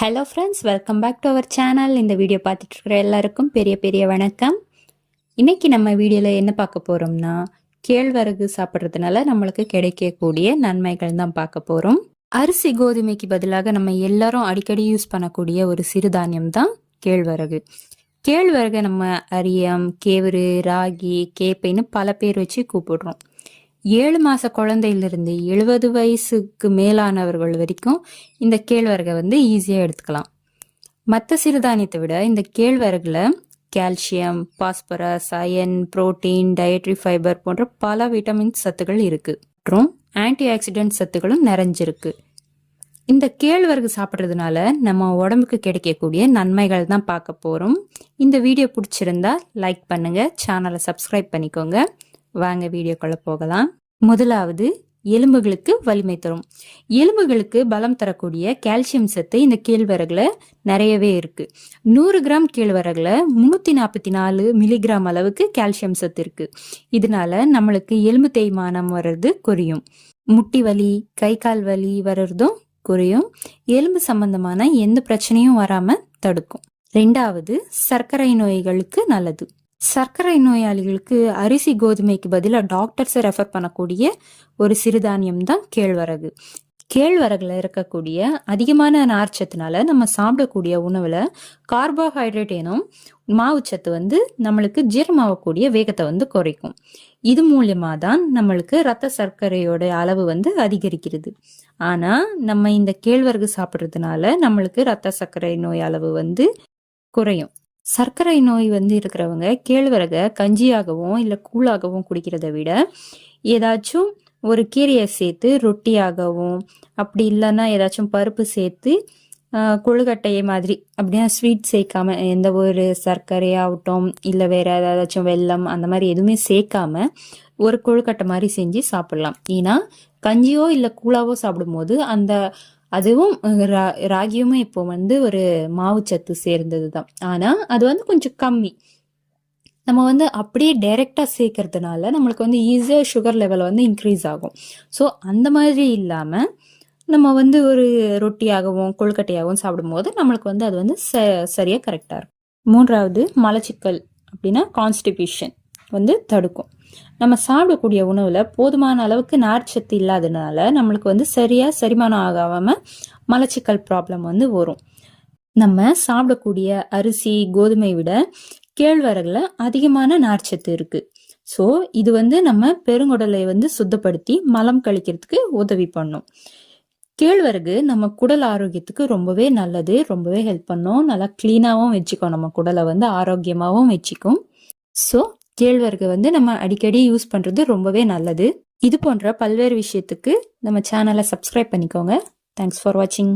Hello friends, welcome back to our channel. இந்த video பார்த்துட்டு இருக்கிற எல்லாருக்கும் பெரிய பெரிய வணக்கம். இன்னைக்கு நம்ம வீடியோவில் என்ன பார்க்க போகிறோம்னா, கேழ்வரகு சாப்பிட்றதுனால நம்மளுக்கு கிடைக்கக்கூடிய நன்மைகள் தான் பார்க்க போகிறோம். அரிசி கோதுமைக்கு பதிலாக நம்ம எல்லாரும் அடிக்கடி யூஸ் பண்ணக்கூடிய ஒரு சிறுதானியம் தான் கேழ்வரகு. கேழ்வரகை நம்ம அரியம், கேவரு, ராகி, கேப்பைன்னு பல பேர் வச்சு கூப்பிடுறோம். 7 மாச குழந்தையிலிருந்து 70 வயசுக்கு மேலானவர்கள் வரைக்கும் இந்த கேழ்வரகை ஈஸியாக எடுத்துக்கலாம். மற்ற சிறுதானியத்தை விட இந்த கேழ்வரகுல calcium, phosphorus, iron, protein, dietary fibre போன்ற பல விட்டமின் சத்துக்கள் இருக்கு. மற்றும் ஆன்டி ஆக்சிடென்ட் சத்துக்களும் நிறைஞ்சிருக்கு. இந்த கேழ்வரகு சாப்பிட்றதுனால நம்ம உடம்புக்கு கிடைக்கக்கூடிய நன்மைகள் தான் பார்க்க போறோம். இந்த வீடியோ பிடிச்சிருந்தா லைக் பண்ணுங்க, சேனலை சப்ஸ்கிரைப் பண்ணிக்கோங்க. வாங்க வீடியோக்குள்ள போகலாம். முதலாவது, எலும்புகளுக்கு வலிமை தரும். எலும்புகளுக்கு பலம் தரக்கூடிய கால்சியம் சத்து இந்த கேழ்வரகுல நிறையவே இருக்கு. 100 கிராம் கேழ்வரகுல 344 மில்லிகிராம் அளவுக்கு கால்சியம் சத்து இருக்கு. இதனால நம்மளுக்கு எலும்பு தேய்மானம் வர்றது குறையும். முட்டி வலி, கை கால் வலி வர்றதும் குறையும். எலும்பு சம்பந்தமான எந்த பிரச்சனையும் வராம தடுக்கும். 2வது, சர்க்கரை நோய்களுக்கு நல்லது. சர்க்கரை நோயாளிகளுக்கு அரிசி கோதுமைக்கு பதிலாக டாக்டர்ஸ் ரெஃபர் பண்ணக்கூடிய ஒரு சிறுதானியம் தான் கேழ்வரகு. கேழ்வரகுல இருக்கக்கூடிய அதிகமான நார்ச்சத்துனால நம்ம சாப்பிடக்கூடிய உணவுல கார்போஹைட்ரேட் எனும் மாவுச்சத்து நம்மளுக்கு ஜீரணமாகக்கூடிய வேகத்தை குறைக்கும். இது மூலியமா தான் நம்மளுக்கு ரத்த சர்க்கரையோட அளவு அதிகரிக்கிறது. ஆனா நம்ம இந்த கேழ்வரகு சாப்பிட்றதுனால நம்மளுக்கு ரத்த சர்க்கரை நோய் அளவு குறையும். சர்க்கரை நோய் இருக்கிறவங்க கேழ்வரகை கஞ்சியாகவும் இல்லை கூழாகவும் குடிக்கிறத விட ஏதாச்சும் ஒரு கீரையை சேர்த்து ரொட்டியாகவும், அப்படி இல்லைன்னா ஏதாச்சும் பருப்பு சேர்த்து கொழுக்கட்டையை மாதிரி அப்படின்னா ஸ்வீட் சேர்க்காம, எந்த ஒரு சர்க்கரையாகட்டும் இல்லை வேற ஏதாச்சும் வெல்லம் அந்த மாதிரி எதுவுமே சேர்க்காம ஒரு கொழுக்கட்டை மாதிரி செஞ்சு சாப்பிடலாம். ஏன்னா கஞ்சியோ இல்லை கூழாவோ சாப்பிடும்போது அதுவும் ராகியுமே இப்போ ஒரு மாவுச்சத்து சேர்ந்தது தான். ஆனா அது கொஞ்சம் கம்மி. நம்ம அப்படியே டைரக்டா சேர்க்கறதுனால நம்மளுக்கு ஈஸியா சுகர் லெவல் இன்க்ரீஸ் ஆகும். ஸோ அந்த மாதிரி இல்லாம நம்ம ஒரு ரொட்டியாகவும் கொழுக்கட்டையாகவும் சாப்பிடும்போது நம்மளுக்கு அது சரியா கரெக்டா இருக்கும். 3வது, மலச்சிக்கல் அப்படின்னா கான்ஸ்டிபேஷன் தடுக்கும். நம்ம சாப்பிடக்கூடிய உணவுல போதுமான அளவுக்கு நார்ச்சத்து இல்லாததுனால நம்மளுக்கு சரியா செரிமானம் ஆகாம மலச்சிக்கல் ப்ராப்ளம் வரும். நம்ம சாப்பிடக்கூடிய அரிசி கோதுமை விட கேழ்வரகுல அதிகமான நார்ச்சத்து இருக்கு. ஸோ இது நம்ம பெருங்குடலை சுத்தப்படுத்தி மலம் கழிக்கிறதுக்கு உதவி பண்ணும். கேழ்வரகு நம்ம குடல் ஆரோக்கியத்துக்கு ரொம்பவே நல்லது, ரொம்பவே ஹெல்ப் பண்ணும். நல்லா கிளீனாவும் வச்சுக்கும், நம்ம குடலை ஆரோக்கியமாகவும் வச்சுக்கும். ஸோ கேழ்வரகு நம்ம அடிக்கடி யூஸ் பண்றது ரொம்பவே நல்லது. இது போன்ற பல்வேறு விஷயத்துக்கு நம்ம சேனலை சப்ஸ்கிரைப் பண்ணிக்கோங்க. தேங்க்ஸ் ஃபார் வாட்சிங்.